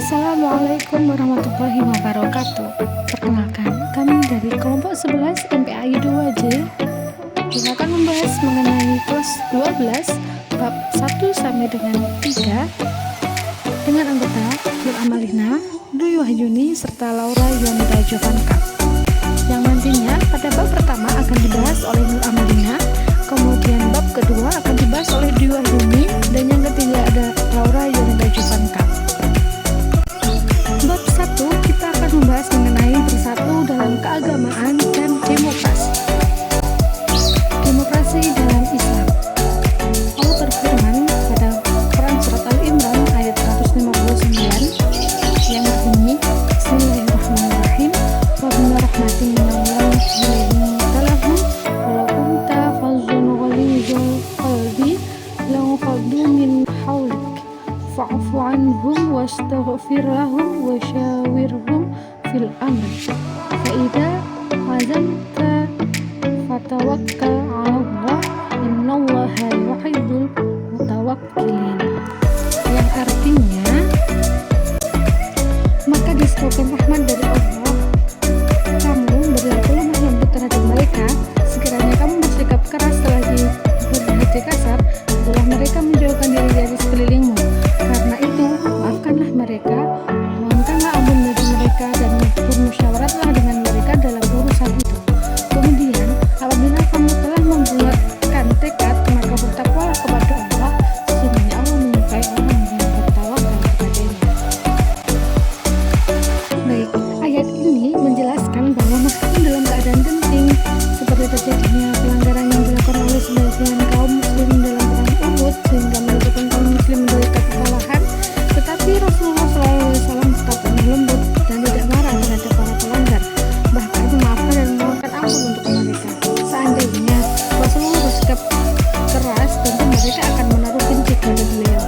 Assalamualaikum warahmatullahi wabarakatuh. Perkenalkan, kami dari kelompok 11 MPAI 2J. Kita akan membahas mengenai kelas 12 bab 1 sampai dengan 3 dengan anggota Nur Amalina, Dwi Wahyuni, serta Laura Yonita Jovanka. Yang nantinya pada bab pertama akan dibahas oleh Nur Amalina, kemudian bab kedua akan dibahas oleh Dwi Wahyuni, dan yang ketiga ada Laura Yonita Jovanka. Bab 1 kita akan membahas mengenai bersatu dalam keagamaan dan demokrasi. Demokrasi dalam Islam. Allah berfirman pada Quran surat Al-Imran ayat 159 yang berbunyi, Bismillahirrahmanirrahim. Wa bi rahmatin minallahi talahum wa kunta fazzun ghalizul qalbi law faddu min hawlik fa'fu anhum wastaghfir lahum wa syawirhum fil amr fa idza azamta fatawakkal 'ala Allah innallaha yuhibbul mutawakkilin. Yang artinya, maka disebutkan rahmat dari Allah, kamu berlaku lemah lembut terhadap mereka. Sekiranya kamu bersikap keras lagi berhati kasar, setelah mereka menjauhkan diri dari sekelilingmu. Karena itu, maafkanlah mereka, mohonkanlah ampun bagi mereka, dan bermusyawaratlah dengan mereka dalam urusan itu. Kemudian, apabila kamu telah membuatkan tekad, maka bertakwalah kepada Allah. Sesungguhnya Allah menyukai orang yang bertawakal kepadanya. Baik, ayat ini menjelaskan bahwa meskipun dalam keadaan genting, seperti terjadinya pelanggaran yang dilakukan oleh sebagian kaum muslim dalam perang Uhud sehingga menyebabkan kaum muslim menderita kekalahan, tetapi Rasulullah SAW tetap lemah lembut dan tidak marah terhadap para pelanggar, bahkan memaafkan dan memohonkan ampun untuk mereka. Seandainya Rasulullah bersikap keras, tentu mereka akan menaruh benci kepada beliau.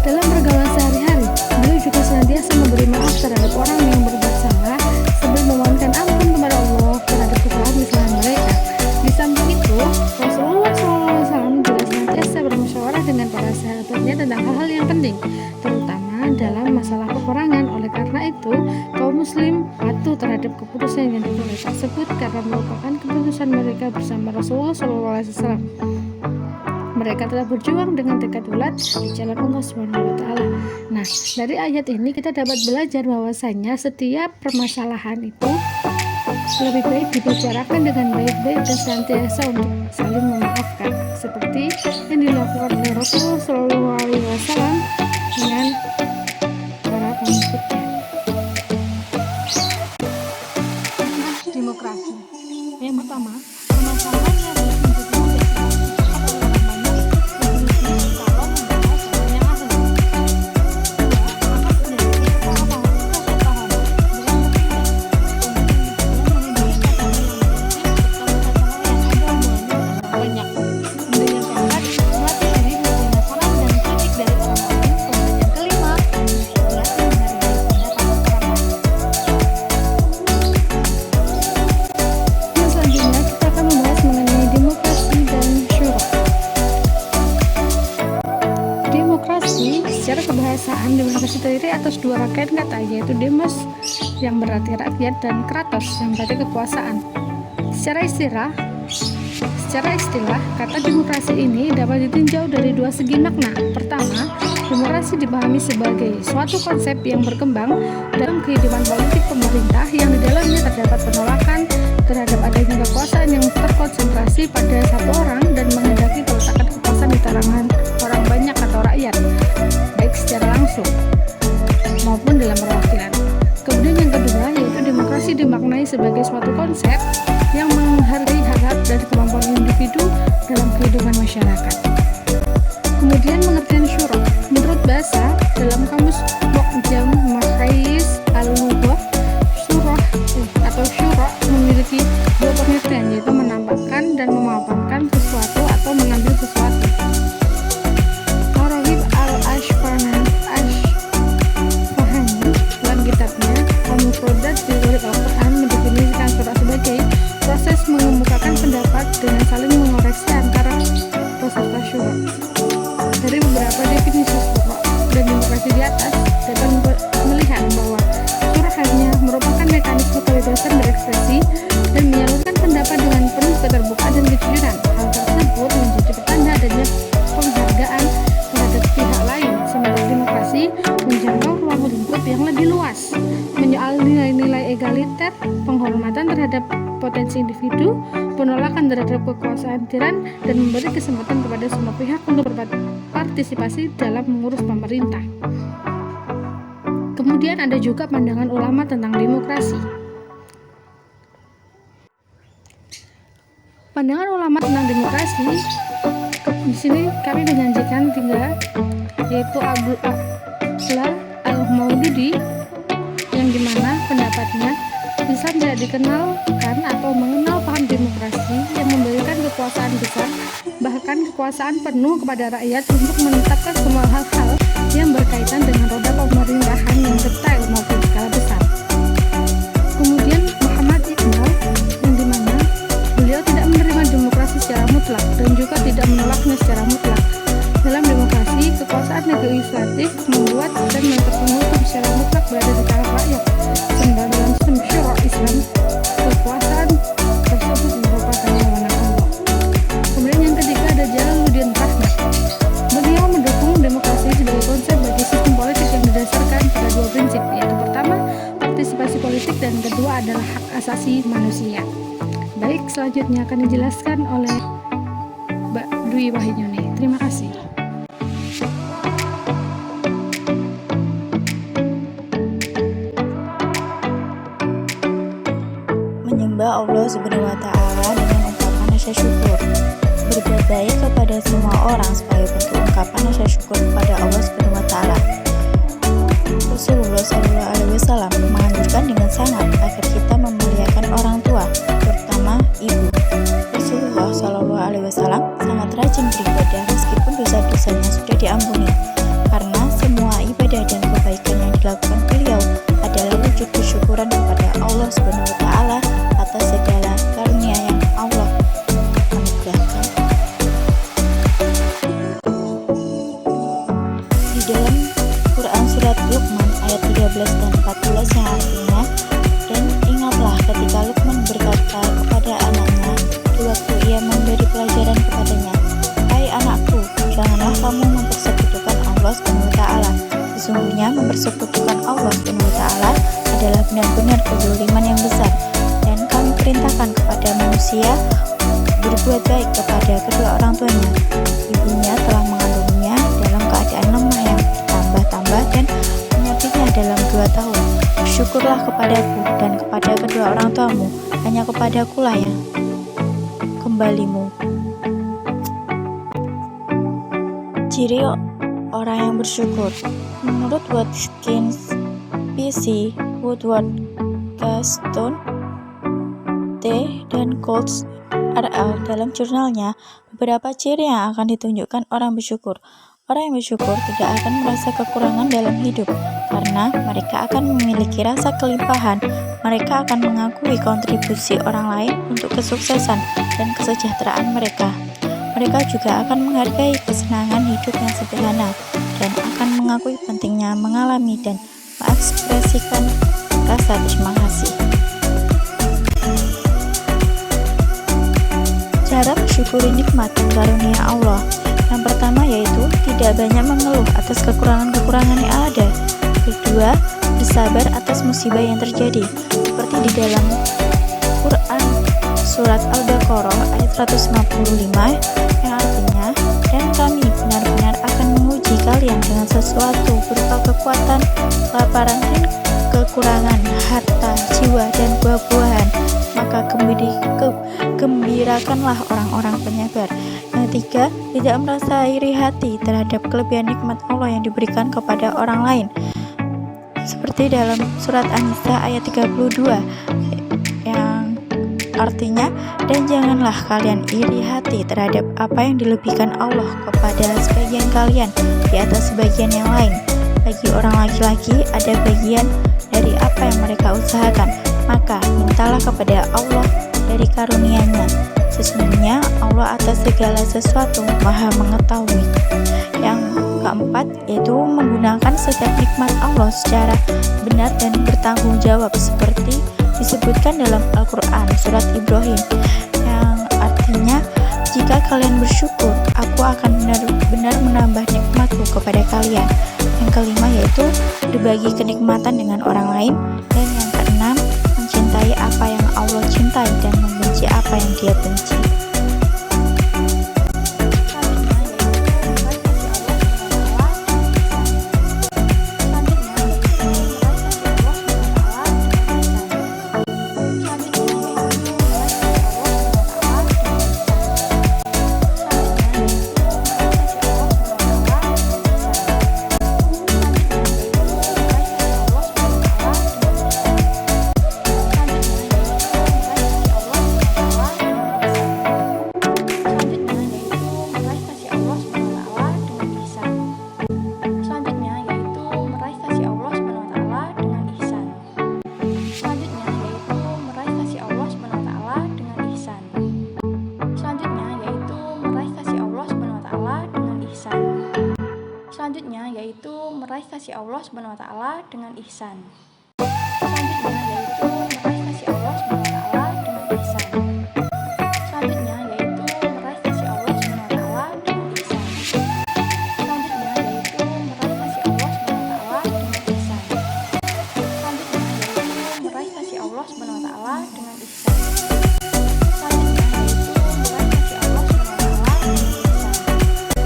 Dalam pergaulan sehari-hari, beliau juga senantiasa memberi maaf terhadap orang yang berbuat salah sambil memohonkan ampun kepada Allah terhadap kesalahan-kesalahan mereka. Di samping itu, Rasulullah SAW juga senantiasa bermusyawarah dengan para sahabatnya tentang hal-hal yang penting, terutama dalam masalah peperangan. Oleh karena itu, kaum muslim patuh terhadap keputusan yang dibuat tersebut karena merupakan keputusan mereka bersama Rasulullah SAW. Mereka telah berjuang dengan tekad bulat di jalan Allah SWT. Nah, dari ayat ini kita dapat belajar bahwasanya setiap permasalahan itu lebih baik dibicarakan dengan baik-baik dan senantiasa untuk saling memaafkan, seperti yang dilakukan oleh Rasulullah SAW dengan para pengikutnya. Demokrasi. Yang pertama, permasalahan yang menjadi secara kebahasaan, demokrasi terdiri atas dua rangkaian kata, yaitu demos yang berarti rakyat dan kratos yang berarti kekuasaan. Secara istilah, kata demokrasi ini dapat ditinjau dari dua segi makna. Pertama, demokrasi dipahami sebagai suatu konsep yang berkembang dalam kehidupan politik pemerintah yang di dalamnya terdapat penolakan terhadap adanya kekuasaan yang terkonsentrasi pada satu orang dan menghendaki peletakan kekuasaan di tangan orang banyak atau rakyat, baik secara langsung maupun dalam perwakilan. Kemudian yang kedua, yaitu demokrasi dimaknai sebagai suatu konsep yang menghargai hak-hak dan kemampuan individu dalam kehidupan masyarakat. Kemudian pengertian syura. Menurut bahasa, dalam kamus Mu'jam Makhayis Al-Lugah, syura memiliki dua pengertian, yaitu menampakkan dan memaparkan sesuatu atau mengambil sesuatu. Ar-Raghib Al-Ashfahani dalam kitabnya Al-Mufradat fi Ulumul Quran mendefinisikan syura sebagai proses mengemukakan pendapat dengan saling mengoreksi antara peserta syura. Dari beberapa definisi syura dan demokrasi di atas dapat menekankan bahwa suara hanya merupakan mekanisme kebebasan berekspresi dan menyalurkan pendapat dengan penuh keterbukaan dan kejujuran. Hal tersebut menjadi pertanda adanya penghargaan terhadap pihak lain, sementara demokrasi menjangkau ruang lingkup yang lebih luas, menyoal nilai-nilai egaliter, penghormatan terhadap potensi individu, penolakan terhadap kekuasaan tiran, dan memberi kesempatan kepada semua pihak untuk berpartisipasi dalam mengurus pemerintah. Kemudian ada juga pandangan ulama tentang demokrasi. Pandangan ulama tentang demokrasi di sini kami menyajikan 3, yaitu Abdul A'la Al-Maududi, yang dimana pendapatnya Islam tidak dikenalkan atau mengenal paham demokrasi yang memberikan kekuasaan besar, bahkan kekuasaan penuh kepada rakyat untuk menetapkan semua hal-hal yang berkaitan dengan roda pemerintahan yang detail maupun skala besar. Kemudian Muhammad Iqbal, yang dimana beliau tidak menerima demokrasi secara mutlak dan juga tidak menolaknya secara mutlak. Dalam demokrasi, kekuasaan legislatif membuat dan menetapkan hukum secara mutlak berada di tangan rakyat. Sementara dalam sistem syura Islam, kekuasaan tersebut merupakan wewenang Allah. Kemudian yang ketiga ada Jalaluddin Rahmat. Beliau mendukung demokrasi sebagai konsep bagi sistem politik yang didasarkan pada 2 prinsip, yaitu pertama, partisipasi politik, dan kedua adalah hak asasi manusia. Baik, selanjutnya akan dijelaskan oleh Mbak Dwi Wahyuni. Terima kasih. Menyembah Allah Subhanahu wa Ta'ala dengan ungkapan rasa syukur, berbuat baik kepada semua orang sebagai bentuk ungkapan rasa syukur kepada Allah Subhanahu wa Ta'ala. Rasulullah SAW menganjurkan dengan sangat agar kita memuliakan orang tua, terutama ibu. Rasulullah SAW sangat rajin beribadah meskipun dosa-dosanya sudah diampuni, karena semua ibadah dan kebaikan yang dilakukan beliau adalah wujud kesyukuran kepada Allah Subhanahu wa Ta'ala atas segala karunia yang Allah anugerahkan. Di dalam Quran surat Luqman ayat 13 dan 14 yang artinya, dan ingatlah ketika Luqman berkata kepada anaknya di waktu ia memberi pelajaran kepadanya, hai anakku, janganlah kamu mempersekutukan Allah Subhanahu wa Ta'ala. Sesungguhnya mempersekutukan Allah Subhanahu wa Ta'ala adalah benar-benar kezaliman yang besar, dan kami perintahkan kepada manusia berbuat baik kepada kedua orang tuanya. Ibunya telah mengandungnya dalam keadaan lemah yang bertambah-tambah dan menyapitnya dalam 2 tahun. Bersyukurlah kepadaku dan kepada kedua orang tuamu, hanya kepadakulah yang kembalimu. Ciri orang yang bersyukur. Menurut Watkins PC, Woodward, Gaston, T. dan Coates RL dalam jurnalnya, beberapa ciri yang akan ditunjukkan orang bersyukur. Orang yang bersyukur tidak akan merasa kekurangan dalam hidup, karena mereka akan memiliki rasa kelimpahan. Mereka akan mengakui kontribusi orang lain untuk kesuksesan dan kesejahteraan mereka. Mereka juga akan menghargai kesenangan hidup yang sederhana dan akan mengakui pentingnya mengalami dan mengekspresikan rasa terima kasih. Cara mensyukuri nikmat dan karunia Allah. Yang pertama yaitu tidak banyak mengeluh atas kekurangan-kekurangan yang ada. Kedua, bersabar atas musibah yang terjadi, seperti di dalam Quran surat Al-Baqarah ayat 155 yang artinya, dan kami benar-benar akan menguji kalian dengan sesuatu berupa kekuatan, kelaparan, dan kekurangan harta, jiwa, dan buah-buahan. Maka gembirakanlah orang-orang penyabar. Yang tiga, tidak merasa iri hati terhadap kelebihan nikmat Allah yang diberikan kepada orang lain, seperti dalam surat An-Nisa ayat 32 yang artinya, dan janganlah kalian iri hati terhadap apa yang dilebihkan Allah kepada sebagian kalian di atas sebagian yang lain. Bagi orang laki-laki ada bagian dari apa yang mereka usahakan, maka mintalah kepada Allah dari karunia-Nya. Sesungguhnya Allah atas segala sesuatu Maha mengetahui. Yang keempat yaitu menggunakan setiap nikmat Allah secara benar dan bertanggung jawab seperti disebutkan dalam Al-Quran surat Ibrahim yang artinya, jika kalian bersyukur, aku akan benar-benar menambah nikmatku kepada kalian. Yang kelima yaitu berbagi kenikmatan dengan orang lain. Dan yang keenam, mencintai apa yang Allah cintai dan membenci apa yang Dia benci. Selanjutnya yaitu meraih kasih Allah Subhanahu wa taala dengan ihsan. Selanjutnya yaitu meraih kasih Allah Subhanahu wa taala dengan ihsan. Selanjutnya yaitu meraih kasih Allah Subhanahu wa taala dengan ihsan. Selanjutnya yaitu meraih kasih Allah Subhanahu wa taala dengan ihsan. Selanjutnya yaitu meraih kasih Allah Subhanahu wa taala dengan ihsan.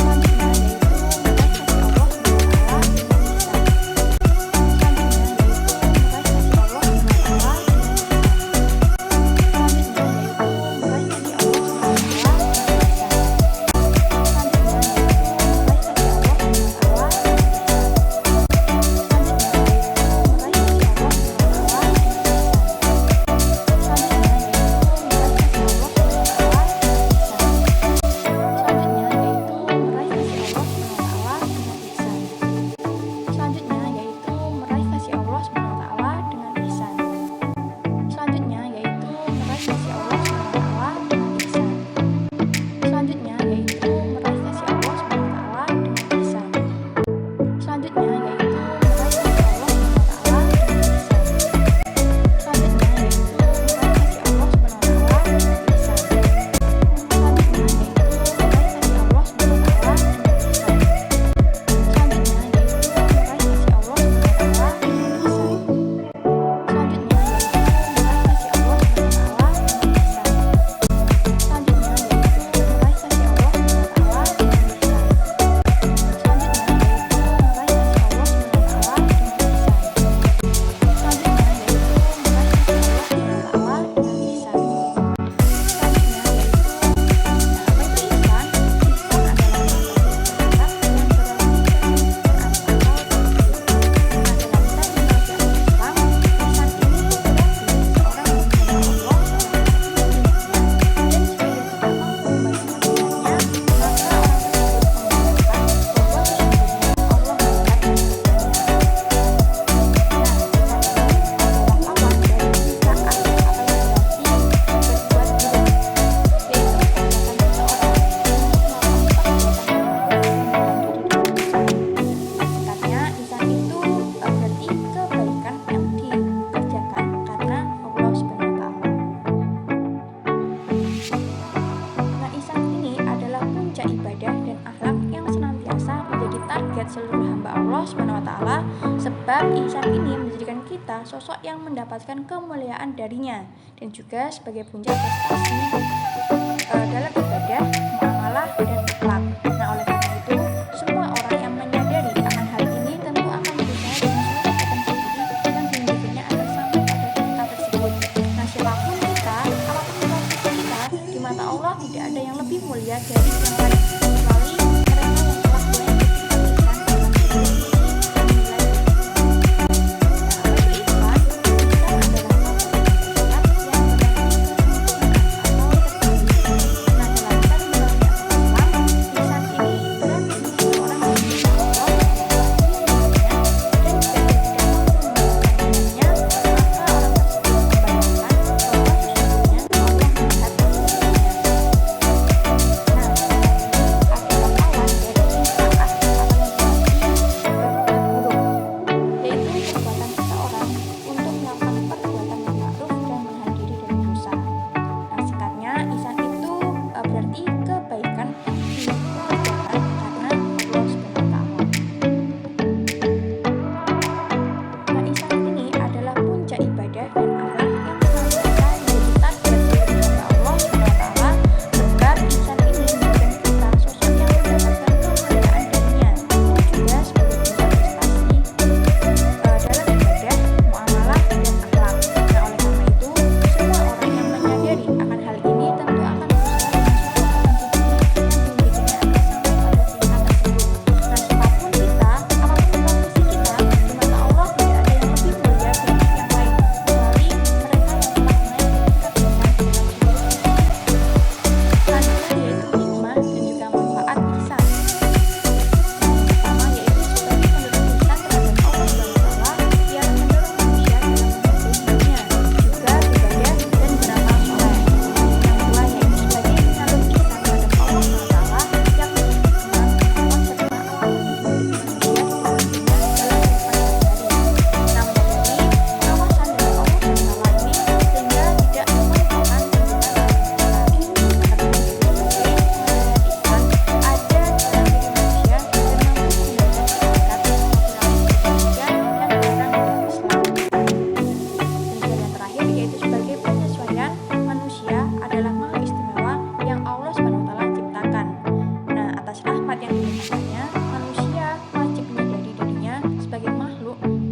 Selanjutnya yaitu meraih kasih Allah Subhanahu wa taala dengan ihsan. Seluruh hamba Allah SWT, sebab ihsan ini menjadikan kita sosok yang mendapatkan kemuliaan darinya dan juga sebagai puncak prestasi dalam ibadah, muamalah, dan akhlak. Nah, oleh karena itu, semua orang yang menyadari akan hal ini tentu akan berusaha dengan seluruh potensi diri yang dimilikinya agar sampai pada tingkat tersebut. Nah, siapapun kita, apapun posisi kita, di mata Allah tidak ada yang lebih mulia dari yang lain, kecuali mereka yang telah mulai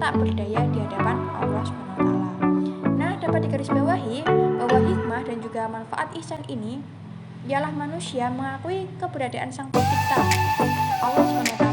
tak berdaya di hadapan Allah SWT. Nah, dapat digarisbawahi bahwa hikmah dan juga manfaat ihsan ini ialah manusia mengakui keberadaan Sang Pencipta Allah SWT,